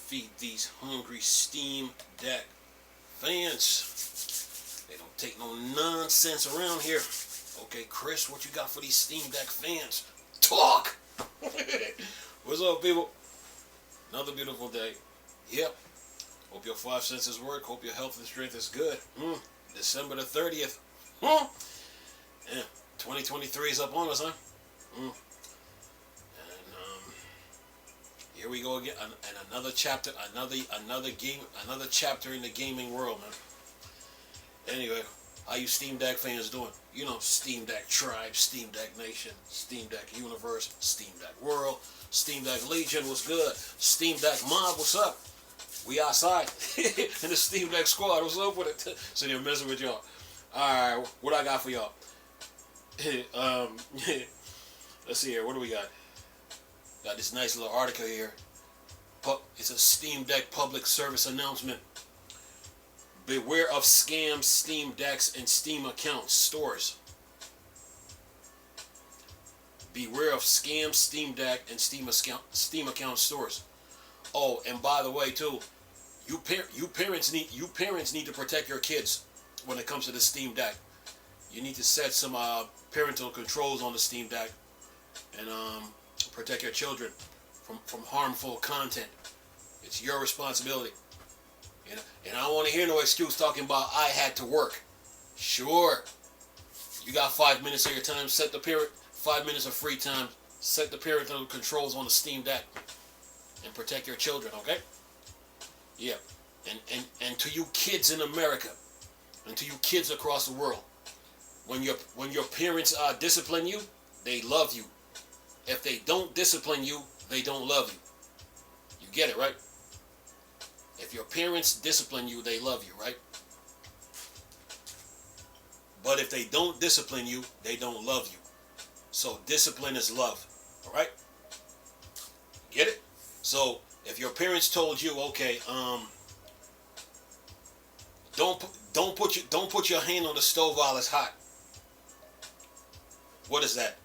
feed these hungry Steam Deck fans. They don't take no nonsense around here. Okay, Chris, what you got for these Steam Deck fans? Talk! What's up, people? Another beautiful day. Yep. Hope your 5 senses work. Hope your health and strength is good. December the 30th. Yeah. 2023 is up on us, huh? And here we go again. And another chapter, another game, another chapter in the gaming world, man. Anyway, how you Steam Deck fans doing? You know, Steam Deck Tribe, Steam Deck Nation, Steam Deck Universe, Steam Deck World, Steam Deck Legion, what's good? Steam Deck Mob, what's up? We outside. In the Steam Deck Squad, what's up with it? Sitting here messing with y'all. Alright, what I got for y'all? Let's see here, what do we got? Got this nice little article here. It's a Steam Deck public service announcement. Beware of scam Steam Decks and Steam account stores. Beware of scam Steam Deck and Steam account stores. Oh, and by the way, too, you parents need to protect your kids when it comes to the Steam Deck. You need to set some parental controls on the Steam Deck and protect your children from harmful content. It's your responsibility. And I don't want to hear no excuse talking about I had to work. Sure, you got 5 minutes of your time. Set the 5 minutes of free time. Set the parental controls on the Steam Deck and protect your children. Okay? Yeah. And to you kids in America, and to you kids across the world, when your parents discipline you, they love you. If they don't discipline you, they don't love you. You get it, right? If your parents discipline you, they love you, right? But if they don't discipline you, they don't love you. So discipline is love, all right? Get it? So if your parents told you, okay, don't put your hand on the stove while it's hot. What is that?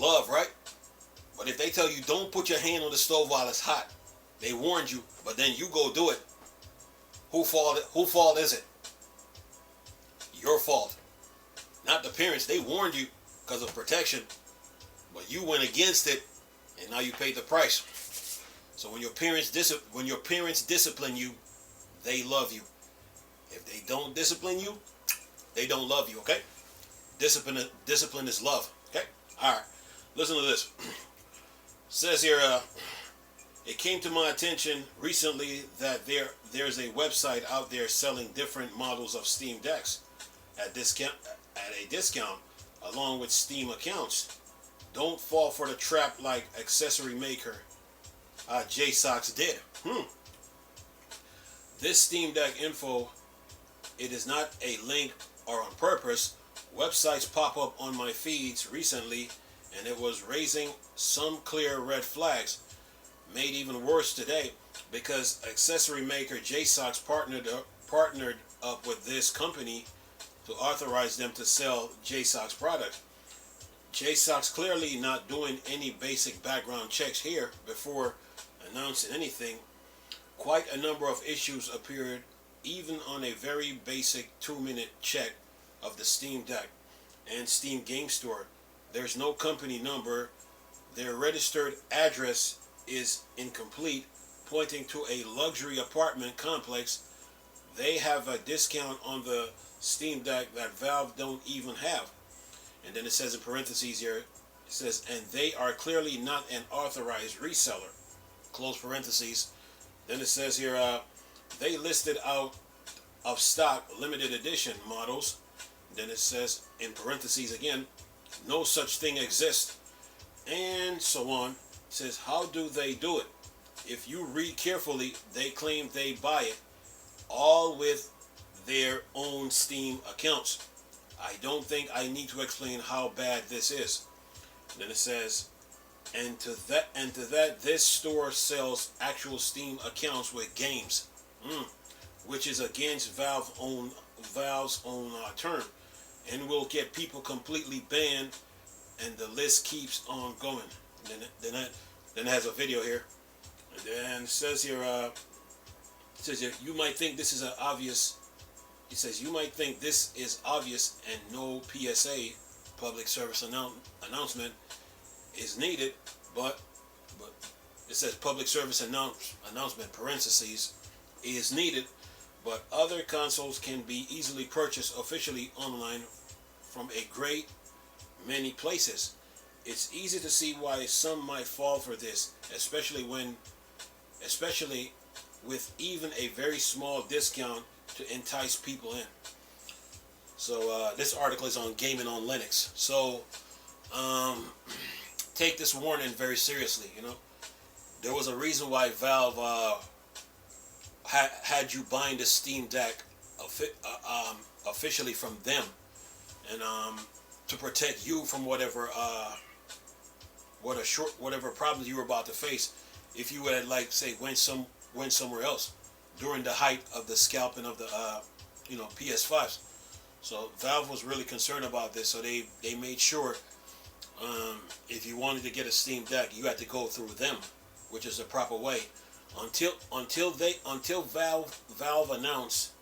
Love, right? But if they tell you don't put your hand on the stove while it's hot, they warned you, but then you go do it. Whose fault is it? Your fault. Not the parents. They warned you because of protection, but you went against it, and now you paid the price. So when your parents discipline you, they love you. If they don't discipline you, they don't love you. Okay? Discipline is love. Okay? All right. Listen to this. It says here. It came to my attention recently that there's a website out there selling different models of Steam Decks at a discount along with Steam accounts. Don't fall for the trap like accessory maker JSOX did. This Steam Deck info, it is not a link or on purpose. Websites pop up on my feeds recently and it was raising some clear red flags. Made even worse today because accessory maker JSOX partnered up with this company to authorize them to sell JSOX products. JSOX clearly not doing any basic background checks here before announcing anything. Quite a number of issues appeared even on a very basic 2-minute check of the Steam Deck and Steam Game Store. There's no company number. Their registered address is incomplete, pointing to a luxury apartment complex. They have a discount on the Steam Deck that Valve don't even have. And then it says in parentheses here, it says, and they are clearly not an authorized reseller. Close parentheses. Then it says here, they listed out of stock limited edition models. Then it says in parentheses again, no such thing exists. And so on. It says, how do they do it? If you read carefully, they claim they buy it, all with their own Steam accounts. I don't think I need to explain how bad this is. And then it says, and to that, this store sells actual Steam accounts with games, which is against Valve's own term, and will get people completely banned. And the list keeps on going. Then it has a video here. And then it says here, It says you might think this is an obvious. It says you might think this is obvious and no PSA, public service announcement, is needed, but it says public service announcement parentheses is needed, but other consoles can be easily purchased officially online from a great many places. It's easy to see why some might fall for this, especially with even a very small discount to entice people in. So this article is on gaming on Linux. So take this warning very seriously. You know, there was a reason why Valve had you buying the Steam Deck officially from them, and to protect you from whatever problems you were about to face if you had, like, say, went somewhere else during the height of the scalping of the PS5s. So Valve was really concerned about this, so they made sure if you wanted to get a Steam Deck, you had to go through them, which is the proper way. Until Valve announced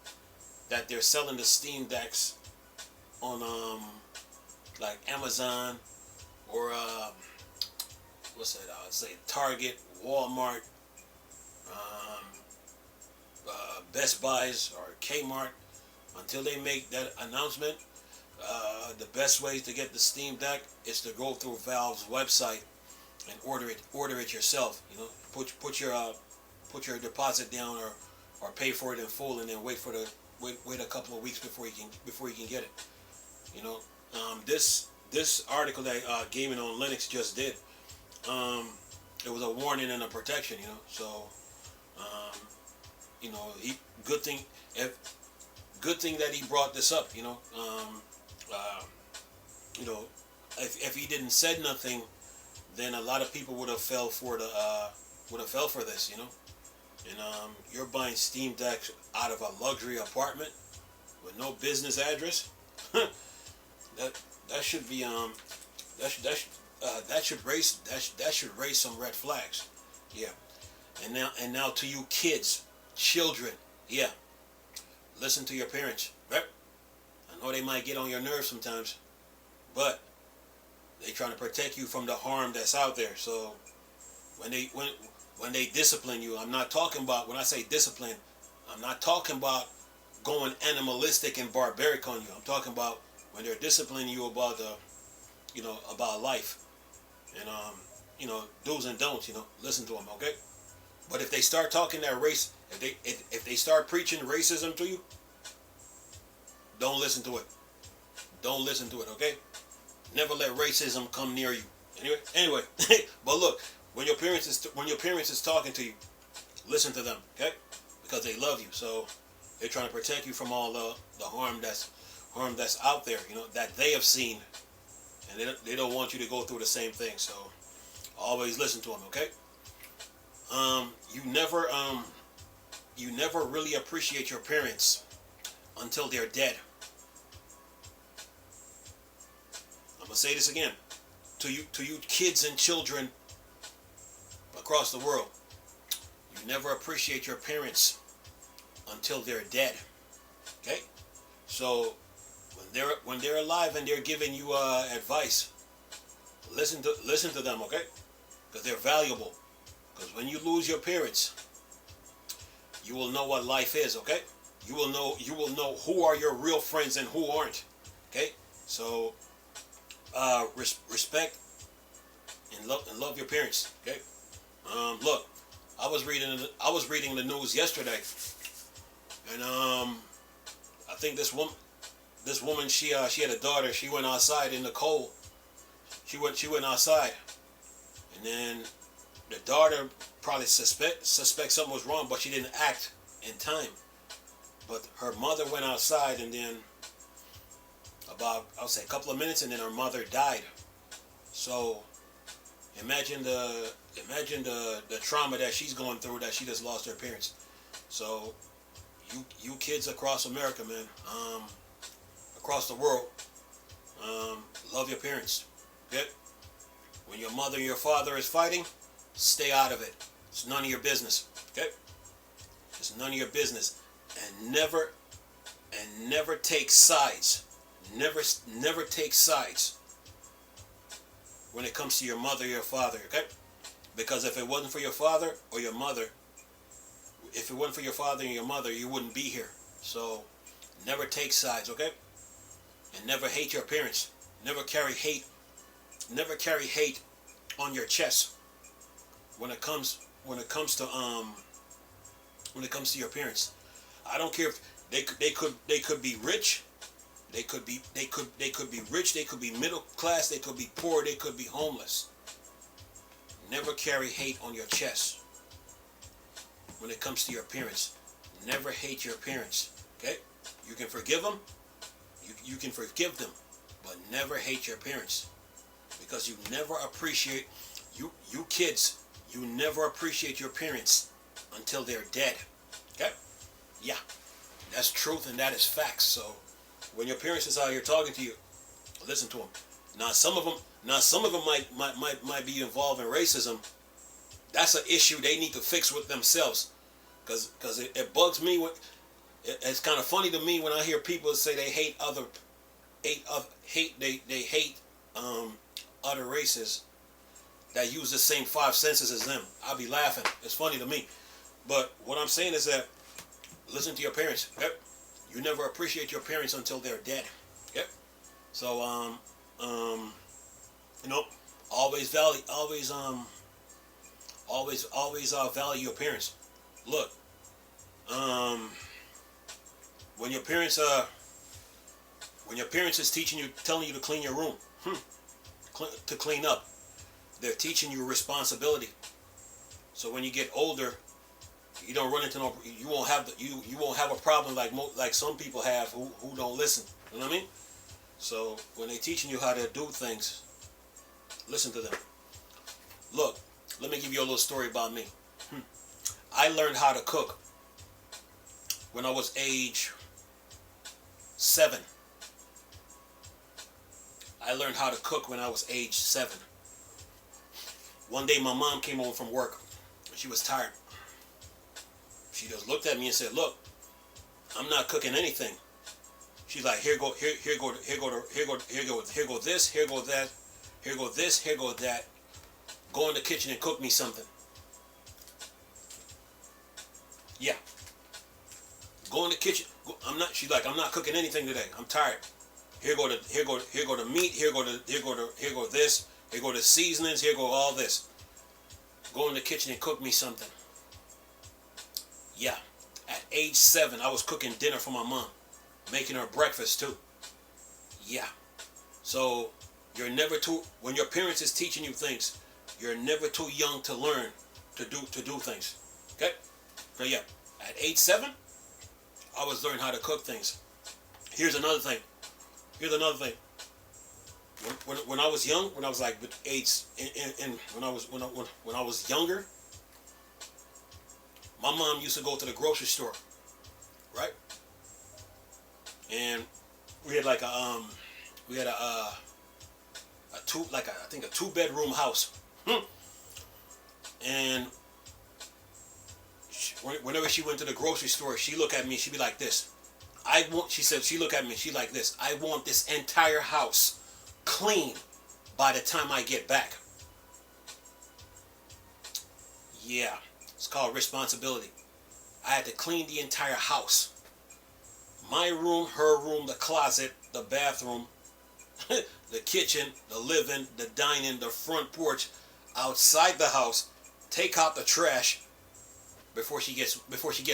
that they're selling the Steam Decks on like Amazon or say Target, Walmart, Best Buys or Kmart. Until they make that announcement, the best way to get the Steam Deck is to go through Valve's website and order it yourself. You know, put your deposit down or pay for it in full, and then wait a couple of weeks before you can get it. You know, this article that Gaming on Linux just did, it was a warning and a protection. You know, so good thing that he brought this up. You know, if he didn't said nothing, then a lot of people would have fell for this. You know, and you're buying Steam Decks out of a luxury apartment with no business address. that should be that should raise some red flags. Yeah. And now to you children, yeah. Listen to your parents, right? I know they might get on your nerves sometimes, but they trying to protect you from the harm that's out there. So when they discipline you, I'm not talking about, when I say discipline, I'm not talking about going animalistic and barbaric on you. I'm talking about when they're disciplining you about about life and do's and don'ts. Listen to them, okay? But if they start talking that race, if they start preaching racism to you, don't listen to it. Don't listen to it, okay? Never let racism come near you. Anyway, but look, when your parents is talking to you, listen to them, okay? Because they love you, so they're trying to protect you from all the harm that's out there, that they have seen, and they don't want you to go through the same thing. So always listen to them, okay? You never really appreciate your parents until they're dead. I'm gonna say this again to you kids and children across the world. You never appreciate your parents until they're dead. Okay? So when they're alive and they're giving you advice, listen to them, okay? Because they're valuable. Because when you lose your parents, you will know what life is, okay? You will know who are your real friends and who aren't. Okay? So respect and love your parents, okay? Look, I was reading the news yesterday, and I think this woman she had a daughter. She went outside in the cold. She went outside, and then the daughter probably suspect something was wrong, but she didn't act in time. But her mother went outside, and then about, I'll say, a couple of minutes, and then her mother died. So imagine the trauma that she's going through, that she just lost her parents. So you kids across America, man, across the world, love your parents. Okay? When your mother and your father is fighting, stay out of it. It's none of your business. Okay? It's none of your business. And never take sides. Never take sides when it comes to your mother or your father, okay? Because if it wasn't for your father or your mother, if it wasn't for your father and your mother, you wouldn't be here. So never take sides, okay? And never hate your parents. Never carry hate. Never carry hate on your chest when it comes to your parents. I don't care if they could be rich. They could be rich. They could be middle class. They could be poor. They could be homeless. Never carry hate on your chest when it comes to your parents. Never hate your parents. Okay? You can forgive them. You can forgive them, but never hate your parents, because you never appreciate you kids. You never appreciate your parents until they're dead. Okay? Yeah, that's truth and that is facts. So when your parents is out here talking to you, listen to them. Now some of them might be involved in racism. That's an issue they need to fix with themselves, because it bugs me. It's kind of funny to me when I hear people say they hate other races that use the same five senses as them. I'll be laughing. It's funny to me. But what I'm saying is that listen to your parents. Yep. You never appreciate your parents until they're dead. Yep. So always value your parents. Look, when your parents is telling you to clean your room, to clean up, they're teaching you responsibility. So when you get older, you don't run into you won't have a problem like some people have who don't listen. You know what I mean? So when they're teaching you how to do things, listen to them. Look, let me give you a little story about me. I learned how to cook when I was age 7. I learned how to cook when I was age 7. One day my mom came home from work. She was tired. She just looked at me and said, "Look, I'm not cooking anything." She's like, here go this, here go that, here go this, here go that. Go in the kitchen and cook me something. Yeah. Go in the kitchen. She's like, I'm not cooking anything today. I'm tired. Here go the meat. Here go this. Here go the seasonings. Here go all this. Go in the kitchen and cook me something. Yeah. At age 7, I was cooking dinner for my mom, making her breakfast too. Yeah. So you're never too. When your parents is teaching you things, you're never too young to learn to do things. Okay. So yeah. At age 7, I was learning how to cook things. Here's another thing. When I was young, when I was like age, when I was younger, my mom used to go to the grocery store, right? And we had like a 2-bedroom house, and whenever she went to the grocery store, she looked at me. She'd be like this. She looked at me. She like this. I want this entire house clean by the time I get back. Yeah, it's called responsibility. I had to clean the entire house. My room, her room, the closet, the bathroom, the kitchen, the living, the dining, the front porch, outside the house. Take out the trash before she gets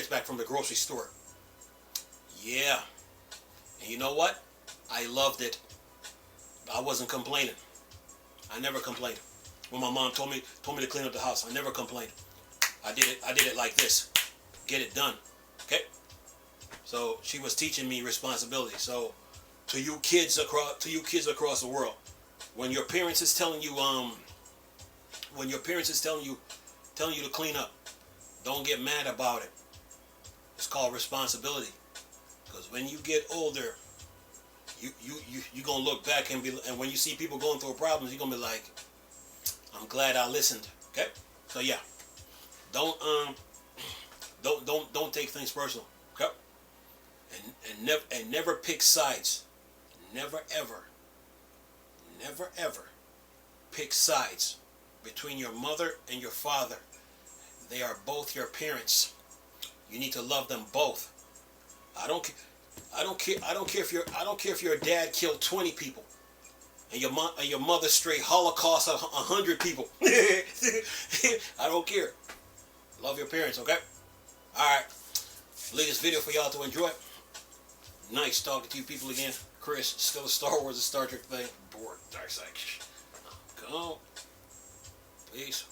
back from the grocery store. Yeah. And you know what? I loved it. I wasn't complaining. I never complained. When my mom told me to clean up the house, I never complained. I did it like this. Get it done. Okay? So she was teaching me responsibility. So to you kids across the world, when your parents is telling you to clean up, don't get mad about it. It's called responsibility. Because when you get older, you gonna look back and when you see people going through problems, you're gonna be like, I'm glad I listened. Okay? So yeah. Don't take things personal. Okay? And never pick sides. Never ever pick sides between your mother and your father. They are both your parents. You need to love them both. I don't care if your dad killed 20 people and your mother straight Holocaust 100 people. I don't care. Love your parents, okay? Alright. Leave this video for y'all to enjoy. Nice talking to you people again. Chris, still a Star Wars and Star Trek thing. Bored. Dark side. Come on. Peace.